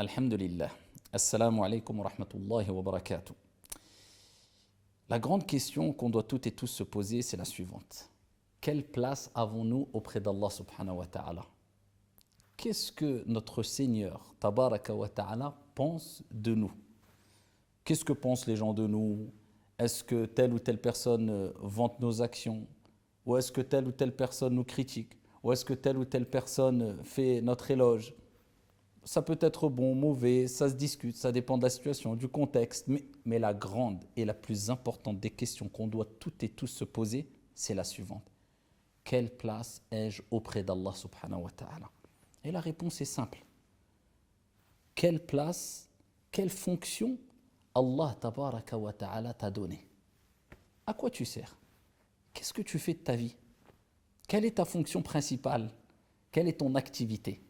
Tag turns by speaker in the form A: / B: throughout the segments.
A: Alhamdulillah. Assalamu alaikum wa rahmatullahi wa barakatuh. La grande question qu'on doit toutes et tous se poser, c'est la suivante. Quelle place avons-nous auprès d'Allah subhanahu wa ta'ala? Qu'est-ce que notre Seigneur, tabaraka wa ta'ala, pense de nous? Qu'est-ce que pensent les gens de nous? Est-ce que telle ou telle personne vante nos actions? Ou est-ce que telle ou telle personne nous critique? Ou est-ce que telle ou telle personne fait notre éloge? Ça peut être bon, mauvais, ça se discute, ça dépend de la situation, du contexte. Mais la grande et la plus importante des questions qu'on doit toutes et tous se poser, c'est la suivante. Quelle place ai-je auprès d'Allah subhanahu wa ta'ala? Et la réponse est simple. Quelle place, quelle fonction Allah tabaraka wa ta'ala t'a donné? À quoi tu sers? Qu'est-ce que tu fais de ta vie? Quelle est ta fonction principale? Quelle est ton activité?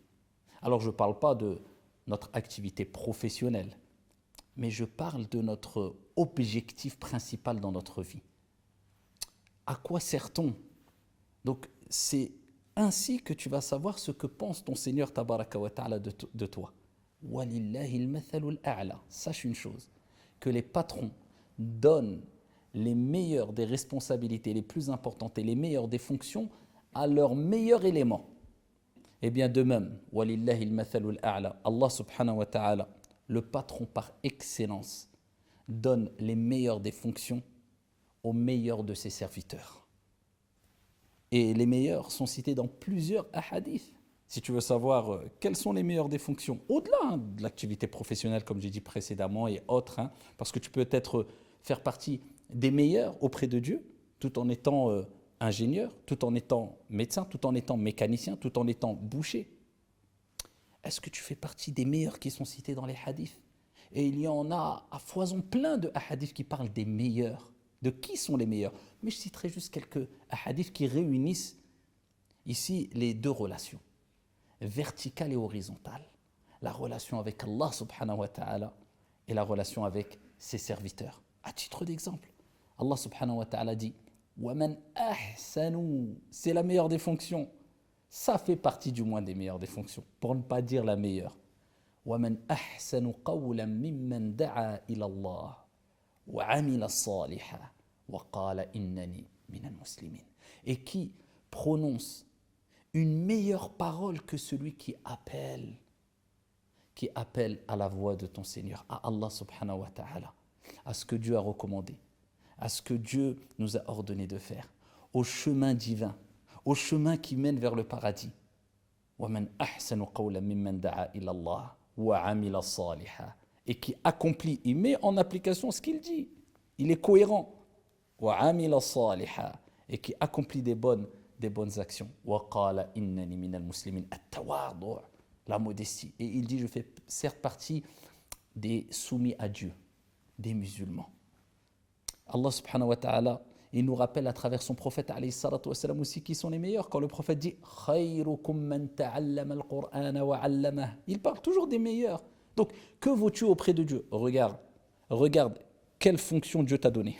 A: Alors je ne parle pas de notre activité professionnelle, mais je parle de notre objectif principal dans notre vie. À quoi sert-on? Donc c'est ainsi que tu vas savoir ce que pense ton Seigneur tabaraka wa ta'ala de toi. Walillahil mathalul a'la. Sache une chose, que les patrons donnent les meilleures des responsabilités les plus importantes et les meilleures des fonctions à leur meilleur élément. Et bien de même, walillahil mathalul a'la, Allah subhanahu wa ta'ala, le patron par excellence, donne les meilleures des fonctions aux meilleurs de ses serviteurs. Et les meilleurs sont cités dans plusieurs hadiths. Si tu veux savoir quelles sont les meilleures des fonctions, au-delà de l'activité professionnelle, comme j'ai dit précédemment, et autres, parce que tu peux faire partie des meilleurs auprès de Dieu, tout en étant ingénieur, tout en étant médecin, tout en étant mécanicien, tout en étant boucher. Est-ce que tu fais partie des meilleurs qui sont cités dans les hadiths? Et il y en a à foison plein de hadiths qui parlent des meilleurs. De qui sont les meilleurs? Mais je citerai juste quelques hadiths qui réunissent ici les deux relations, verticale et horizontale. La relation avec Allah subhanahu wa ta'ala et la relation avec ses serviteurs. À titre d'exemple, Allah subhanahu wa ta'ala dit وَمَنْ أَحْسَنُ, c'est la meilleure des fonctions. Ça fait partie du moins des meilleures des fonctions, pour ne pas dire la meilleure. وَمَنْ أَحْسَنُ قَوْلًا مِمَّنْ دَعَا إِلَى اللَّهِ وَعَمِلَ صَالِحًا وَقَالَ إِنَّنِي مِنَ الْمُسْلِمِينَ. Et qui prononce une meilleure parole que celui qui appelle à la voix de ton Seigneur, à Allah subhanahu wa ta'ala, à ce que Dieu a recommandé, à ce que Dieu nous a ordonné de faire, au chemin divin, au chemin qui mène vers le paradis. وَمَنْ أَحْسَنُ قَوْلًا مِمَّنْ دَعَا إِلَى اللَّهِ وَعَمِلَ صَالِحًا. Et qui accomplit, il met en application ce qu'il dit. Il est cohérent. وَعَمِلَ صَالِحًا. Et qui accomplit des bonnes actions. وَقَالَ إِنَّنِي مِنَ الْمُسْلِمِينَ. التَّوَاضُعُ, la modestie. Et il dit, je fais certes partie des soumis à Dieu, des musulmans. Allah subhanahu wa ta'ala, il nous rappelle à travers son prophète alayhi salatu wa salam aussi qui sont les meilleurs. Quand le prophète dit khayrukum man ta'allama al-Qur'ana wa 'allamahu, il parle toujours des meilleurs. Donc que vaux-tu auprès de Dieu? Regarde quelle fonction Dieu t'a donnée.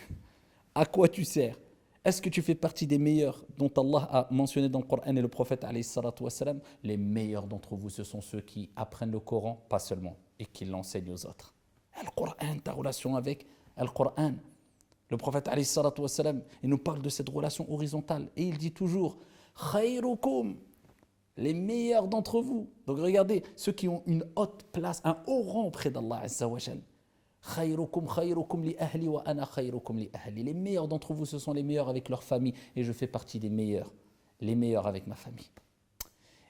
A: À quoi tu sers? Est-ce que tu fais partie des meilleurs dont Allah a mentionné dans le Coran et le prophète alayhi salatu wa salam? Les meilleurs d'entre vous, ce sont ceux qui apprennent le Coran, pas seulement, et qui l'enseignent aux autres. Le Coran, ta relation avec le Coran. Le prophète alayhi salatu wa salam, il nous parle de cette relation horizontale et il dit toujours khayrukum, les meilleurs d'entre vous. Donc regardez, ceux qui ont une haute place, un haut rang auprès d'Allah azza wa jal. Khayrukum li ahli wa ana khayrukum li ahli. Les meilleurs d'entre vous, ce sont les meilleurs avec leur famille et je fais partie des meilleurs, les meilleurs avec ma famille.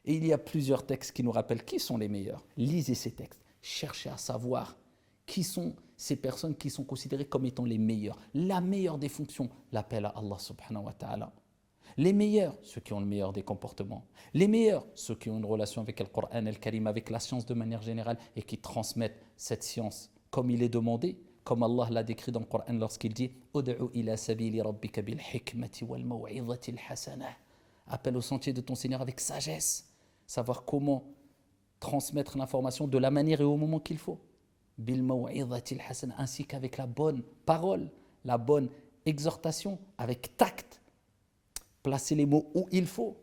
A: Et il y a plusieurs textes qui nous rappellent qui sont les meilleurs. Lisez ces textes, cherchez à savoir qui sont ces personnes qui sont considérées comme étant les meilleures. La meilleure des fonctions, l'appel à Allah subhanahu wa ta'ala. Les meilleurs, ceux qui ont le meilleur des comportements. Les meilleurs, ceux qui ont une relation avec le Coran et le Karim, avec la science de manière générale et qui transmettent cette science comme il est demandé, comme Allah l'a décrit dans le Coran lorsqu'il dit « Ud'u ila sabili rabbika bil hikmati wal maw'izati al hasana » Appelle au sentier de ton Seigneur avec sagesse, savoir comment transmettre l'information de la manière et au moment qu'il faut. Bil maw'izati al hasana, ainsi qu'avec la bonne parole, la bonne exhortation, avec tact. Placer les mots où il faut.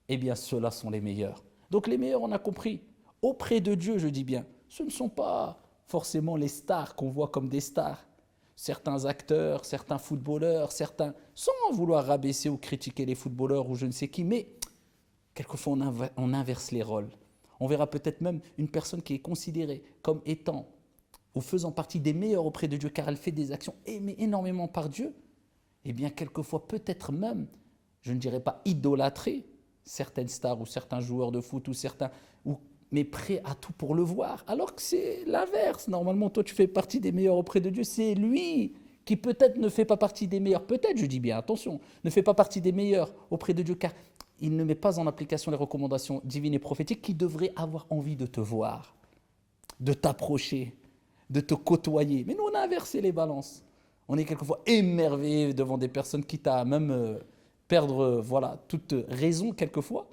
A: Eh bien, ceux-là sont les meilleurs. Donc les meilleurs, on a compris, auprès de Dieu, je dis bien, ce ne sont pas forcément les stars qu'on voit comme des stars. Certains acteurs, certains footballeurs, certains, sans vouloir rabaisser ou critiquer les footballeurs ou je ne sais qui, mais quelquefois on inverse les rôles. On verra peut-être même une personne qui est considérée comme étant ou faisant partie des meilleurs auprès de Dieu car elle fait des actions aimées énormément par Dieu, eh bien quelquefois peut-être même, je ne dirais pas idolâtrer certaines stars ou certains joueurs de foot ou certains, mais prêt à tout pour le voir, alors que c'est l'inverse. Normalement, toi tu fais partie des meilleurs auprès de Dieu, c'est lui qui peut-être ne fait pas partie des meilleurs, peut-être, je dis bien, attention, ne fait pas partie des meilleurs auprès de Dieu car il ne met pas en application les recommandations divines et prophétiques qui devraient avoir envie de te voir, de t'approcher, de te côtoyer. Mais nous, on a inversé les balances. On est quelquefois émerveillé devant des personnes qui t'a même perdre voilà, toute raison quelquefois,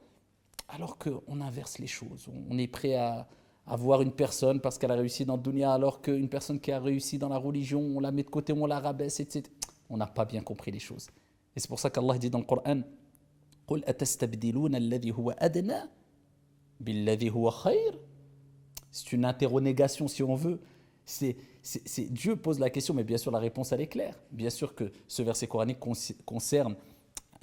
A: alors qu'on inverse les choses. On est prêt à voir une personne parce qu'elle a réussi dans le dunya, alors qu'une personne qui a réussi dans la religion, on la met de côté, on la rabaisse, etc. On n'a pas bien compris les choses. Et c'est pour ça qu'Allah dit dans le Coran, قل أتستبدلون الذي هو أدنى بالذي هو خير. C'est une interrogation si on veut. Dieu pose la question, mais bien sûr la réponse elle est claire. Bien sûr que ce verset coranique concerne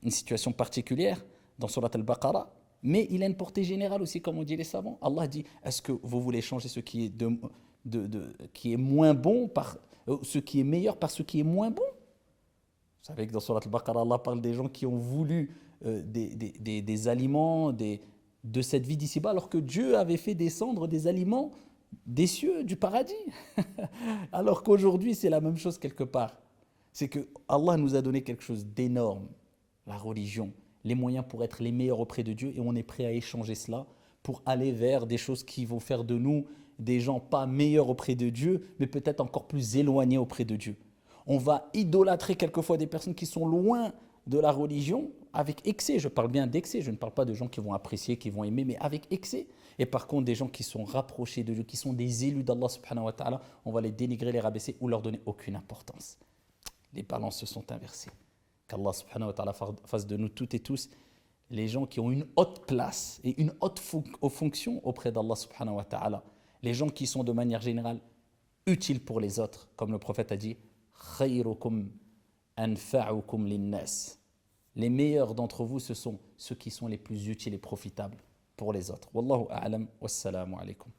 A: une situation particulière dans Surat al-Baqarah, mais il a une portée générale aussi, comme on dit les savants. Allah dit, est-ce que vous voulez changer ce qui est, qui est moins bon par ce qui est meilleur par ce qui est moins bon? Vous savez que dans Surat al-Baqarah, Allah parle des gens qui ont voulu des aliments de cette vie d'ici-bas, alors que Dieu avait fait descendre des aliments des cieux, du paradis. Alors qu'aujourd'hui, c'est la même chose quelque part. C'est que Allah nous a donné quelque chose d'énorme, la religion, les moyens pour être les meilleurs auprès de Dieu, et on est prêt à échanger cela pour aller vers des choses qui vont faire de nous des gens pas meilleurs auprès de Dieu, mais peut-être encore plus éloignés auprès de Dieu. On va idolâtrer quelquefois des personnes qui sont loin de la religion avec excès. Je parle bien d'excès, je ne parle pas de gens qui vont apprécier, qui vont aimer, mais avec excès. Et par contre, des gens qui sont rapprochés de Dieu, qui sont des élus d'Allah subhanahu wa ta'ala, on va les dénigrer, les rabaisser ou leur donner aucune importance. Les balances se sont inversées. Qu'Allah subhanahu wa ta'ala fasse de nous toutes et tous les gens qui ont une haute place et une haute fonction auprès d'Allah subhanahu wa ta'ala. Les gens qui sont de manière générale utiles pour les autres. Comme le prophète a dit, « Khayrukum anfa'ukum linnas » Les meilleurs d'entre vous, ce sont ceux qui sont les plus utiles et profitables pour les autres. Wallahu a'lam, wassalamu alaikum.